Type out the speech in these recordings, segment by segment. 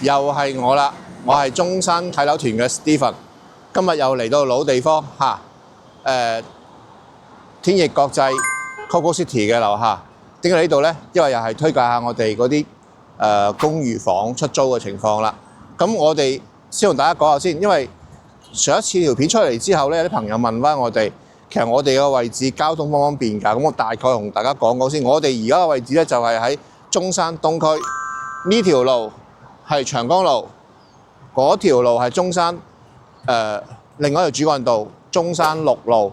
又係我啦，我係中山睇樓團嘅 Stephen， 今日又嚟到老地方嚇，天翼國際 Coco City 嘅樓下。點解嚟呢度呢？因為又係推介下我哋嗰啲公寓房出租嘅情況啦。咁我哋先同大家講下先，因為上一次條片出嚟之後呢，有啲朋友問翻我哋，其實我哋嘅位置交通方唔方便㗎？咁我大概同大家講講先。我哋而家嘅位置呢，就係喺中山東區，呢條路係長江路，嗰條路係中山另外一條主幹道中山六路。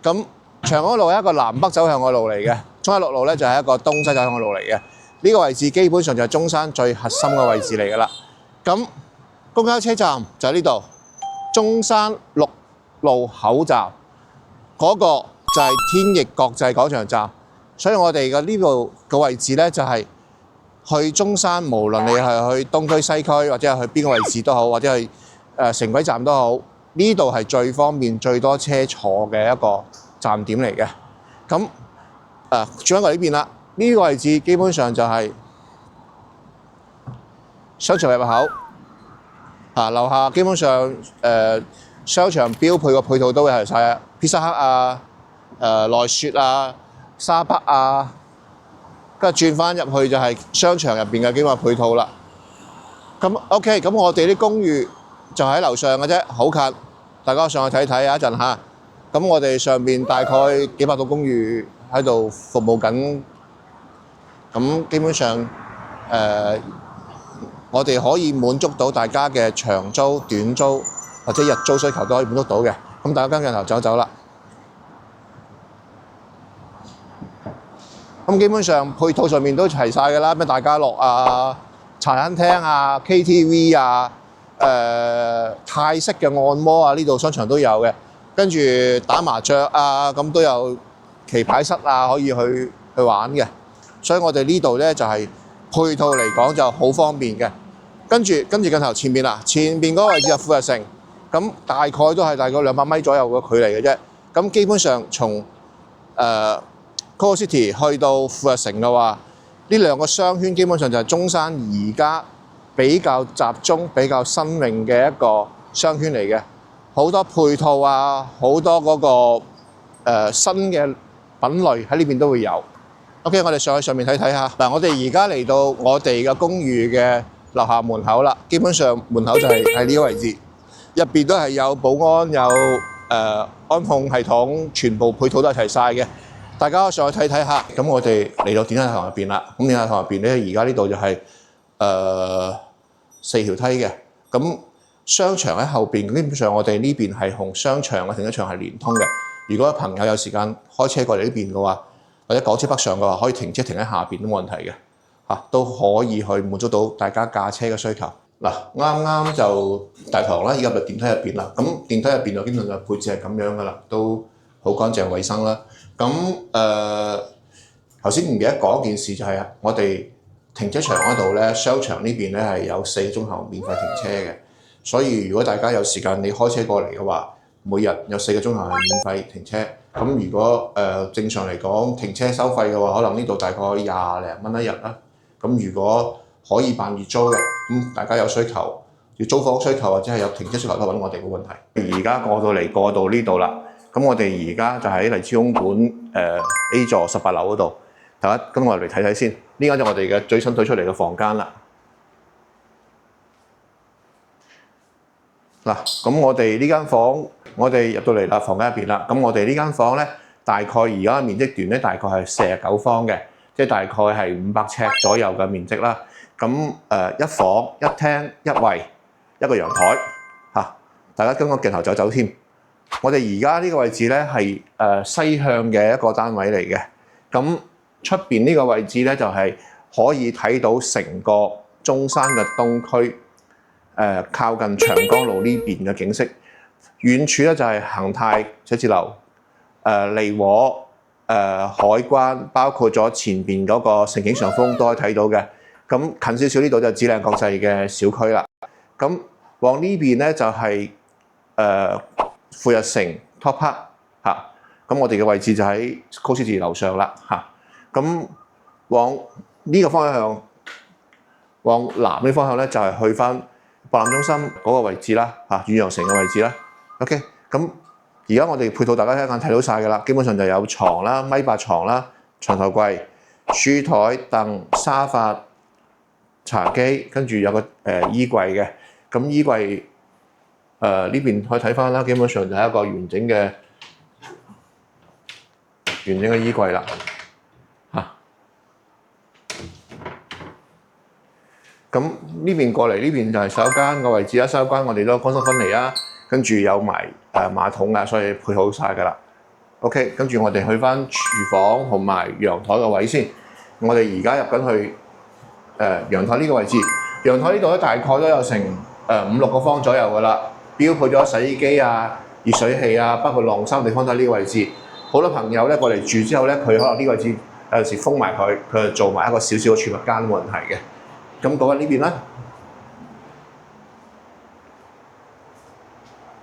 咁長江路係一個南北走向嘅路嚟嘅，中山六路咧就係一個東西走向嘅路嚟嘅。呢個位置基本上就係中山最核心嘅位置嚟㗎啦。咁公交車站就喺呢度，中山六路口站嗰個就係天翼國際廣場站。所以我哋嘅呢度嘅位置咧就係去中山，無論你係去東區西區或者係去邊個位置都好，或者係城軌站都好，呢度係最方便、最多車坐嘅一個站點嚟嘅。咁轉過呢邊啦，呢個位置基本上就係商場入口樓下基本上商場標配個配套都會係晒披薩克啊、奈雪啊、沙北啊。跟住轉翻入去就係商場入邊嘅基本配套啦。咁 OK， 咁我哋啲公寓就喺樓上嘅啫，好近，大家上去睇睇一陣嚇。咁我哋上面大概幾百棟公寓喺度服務緊，咁基本上我哋可以滿足到大家嘅長租、短租或者日租需求都可以滿足到嘅。咁大家跟鏡頭走走啦。咁基本上配套上面都齊晒㗎啦，咩大家樂啊、茶餐廳啊、KTV 啊、泰式嘅按摩啊，呢度商場都有嘅。跟住打麻雀啊，咁都有棋牌室啊，可以去玩嘅。所以我哋呢度咧就係配套嚟講就好方便嘅。跟住鏡頭前面啦，前面嗰個位置係富日城，咁大概都係大概200米左右嘅距離嘅啫。咁基本上從Coco City 去到富日城嘅話，呢兩個商圈基本上就係中山而家比較集中、比較新穎嘅一個商圈嚟嘅，好多配套啊，好多嗰個新嘅品類喺呢邊都會有。OK， 我哋上面睇睇下。嗱，我哋而家嚟到我哋嘅公寓嘅樓下門口啦，基本上門口就係喺呢個位置，入邊都係有保安、有安控系統，全部配套都係齊晒嘅。大家上去睇睇下，咁我哋嚟到電梯堂入邊啦。咁電梯堂入邊咧，而家呢度就係4條梯嘅。咁商場喺後邊，基本上我哋呢邊係同商場嘅停車場係連通嘅。如果朋友有時間開車過嚟呢邊嘅話，或者港車北上嘅話，可以停車停喺下邊都冇問題嘅，都可以去滿足到大家駕車嘅需求。嗱，啱啱就大堂啦，而家入電梯入邊啦。咁電梯入邊就基本上配置係咁樣噶啦，都好乾淨衞生啦。咁頭先唔記得講一件事，就係我哋停車場嗰度咧，商場呢邊咧係有4個鐘頭免費停車嘅。所以如果大家有時間你開車過嚟嘅話，每日有4個鐘頭係免費停車。咁如果正常嚟講停車收費嘅話，可能呢度大概20零蚊一日啦。咁如果可以辦月租嘅，咁大家有需求，要租房需求或者係有停車需求都揾我哋冇問題。而家過到呢度啦。咁我哋而家就喺荔枝公館A 座18樓嗰度，大家跟我嚟睇睇先。呢間就我哋嘅最新推出嚟嘅房間啦。嗱，咁我哋呢間房，我哋入到嚟啦，房間入邊啦。咁我哋呢間房咧，大概而家面積段咧，大概係49方嘅，即係大概係500尺左右嘅面積啦。咁一房一廳一衛一個陽台嚇，大家跟個鏡頭走走添。我哋而家呢個位置咧係西向嘅一個單位嚟嘅，咁出邊呢個位置咧就係可以睇到成個中山嘅東區，靠近長江路呢邊嘅景色。遠處咧就係恒泰寫字樓、利和、海關，包括咗前邊嗰個盛景上風都可以睇到嘅。咁近少少呢度就係紫嶺國際嘅小區啦。咁往呢邊咧就係富日城 Top Park 嚇，咁我哋嘅位置就喺 Coco City 樓上啦嚇。咁往呢個方向往南呢方向咧就係去翻博覽中心嗰個位置啦，遠洋城嘅位置啦。OK， 咁而家我哋配套大家一眼睇到晒㗎啦，基本上就有床啦、米八床啦、床頭櫃、書台、凳、沙發、茶几，跟住有個衣櫃嘅。咁衣櫃呢邊可以睇翻啦，基本上就係一個完整嘅衣櫃啦。咁呢邊過嚟，呢邊就係洗手間個位置啦。洗手間我哋都乾濕分離啦，跟住有埋馬桶啊，所以配好晒㗎啦。OK， 跟住我哋去翻廚房同埋陽台個位先。我哋而家入緊去陽台呢個位置。陽台呢度咧大概都有成5-6個方左右㗎啦。標配咗洗衣機啊、熱水器啊，包括晾衫地方都喺呢個位置。好多朋友咧過嚟住之後咧，佢可能呢個位置有時封埋佢，佢就做埋一個小小嘅儲物間冇問題嘅。咁講緊呢邊啦。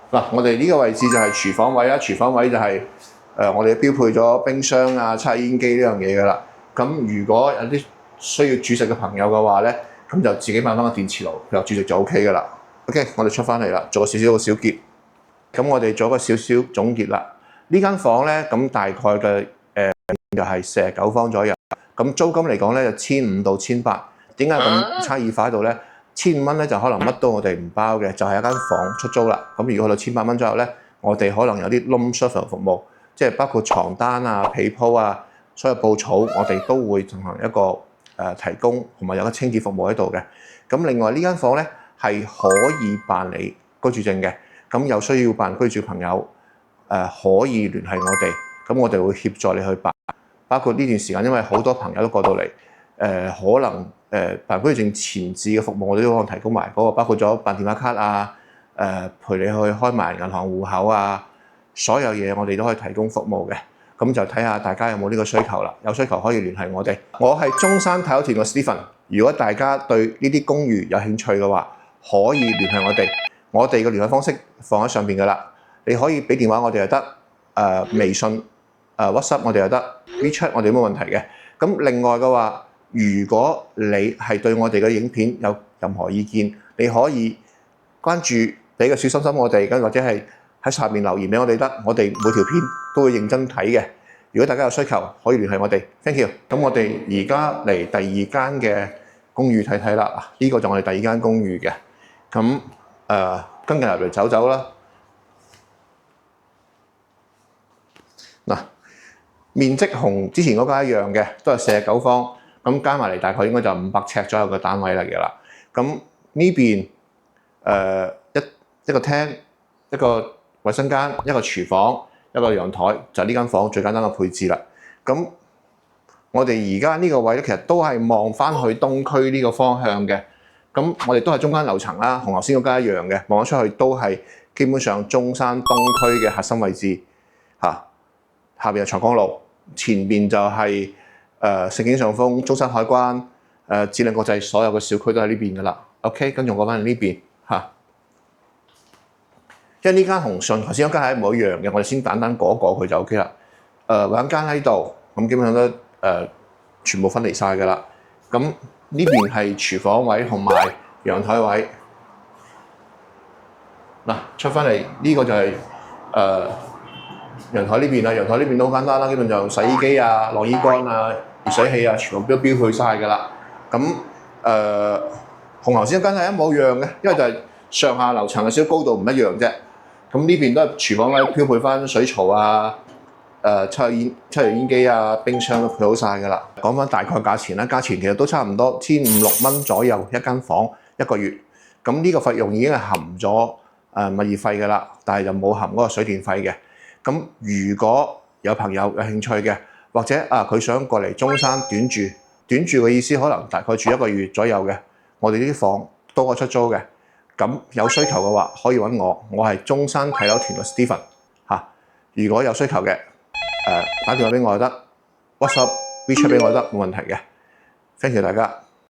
嗱，我哋呢個位置就係廚房位啦。廚房位就係我哋標配咗冰箱啊、抽煙機呢樣嘢㗎啦。咁如果有啲需要煮食嘅朋友嘅話咧，咁就自己買翻個電磁爐，又煮食就 OK 㗎啦。OK， 我哋出翻嚟啦，做個少少嘅小結。咁我哋做個少少總結啦。呢間房咧，咁大概嘅就係49方左右。咁租金嚟講咧，就1500到1800。點解咁差異化喺度咧？1500蚊咧就可能乜都我哋唔包嘅，就係一間房出租啦。咁如果去到1800蚊左右咧，我哋可能有啲 room service 服務，即係包括床單啊、被鋪啊、所有布草，我哋都會進行一個提供，同埋有個清潔服務喺度嘅。咁另外呢間房咧係可以辦理居住證嘅，咁有需要辦居住朋友可以聯繫我哋，咁我哋會協助你去辦。包括呢段時間，因為好多朋友都過到嚟，可能辦居住證前置嘅服務，我哋都可能提供埋嗰個，包括咗辦電話卡啊，陪你去開埋銀行戶口啊，所有嘢我哋都可以提供服務嘅。咁就睇下大家有冇呢個需求啦。有需求可以聯繫我哋。我係中山太久團嘅 Stephen。如果大家對呢啲公寓有興趣嘅話，可以聯繫我哋。我哋嘅聯絡方式放喺上邊㗎啦。你可以俾電話我哋又得，微信、WhatsApp 我哋又得 ，WeChat 我哋冇問題嘅。咁另外嘅話，如果你係對我哋嘅影片有任何意見，你可以關注俾個小心心我哋，或者係喺下面留言俾我哋得，我哋每條片都會認真睇嘅。如果大家有需求，可以聯繫我哋。Thank you。咁我哋而家嚟第二間嘅公寓睇睇啦。呢個就我哋第二間公寓嘅。咁跟住入嚟走走啦。嗱，面積同之前嗰間一樣嘅，都係49方。咁加埋嚟大概應該就500尺左右嘅單位嚟嘅啦。咁呢邊一個廳、一個衞生間、一個廚房、一個陽台，就係呢間房最簡單嘅配置啦。咁我哋而家呢個位咧，其實都係望翻去東區呢個方向嘅。咁我哋都係中間樓層啦，同頭先嗰間一樣嘅，望咗出去都係基本上中山東區嘅核心位置嚇。下邊係長江路，前邊就係盛景上風、中山海關、指令國際，所有嘅小區都喺呢邊噶啦。OK， 跟住我講翻呢邊嚇。因為呢間同上頭先嗰間係一模一樣嘅，我哋先簡單過一過佢就 OK 啦。兩間喺度，咁基本上都全部分離晒噶啦。咁呢邊係廚房位同埋陽台位。嗱，出翻嚟呢個就係陽台呢邊啦。陽台呢邊都好簡單啦，基本就洗衣機啊、晾衣杆啊、熱水器啊，全部都標配晒噶啦。咁同頭先嗰間係一模一樣嘅，因為就係上下樓層嘅少少高度唔一樣啫。咁呢邊都係廚房咧，標配翻水槽啊、抽油煙機啊、冰箱都配好晒㗎啦。講翻大概價錢啦，價錢其實都差唔多1500-1600蚊左右一間房一個月。咁呢個費用已經係含咗物業費㗎啦，但係就冇含嗰個水電費嘅。咁如果有朋友有興趣嘅，或者佢想過嚟中山短住嘅意思，可能大概住1個月左右嘅，我哋呢啲房都可以出租嘅。咁有需求嘅話，可以揾我，我係中山睇樓團嘅 Stephen 嚇。如果有需求嘅，打電話俾我就得，WhatsApp、WeChat 俾我就得，冇問題嘅。Thank you大家。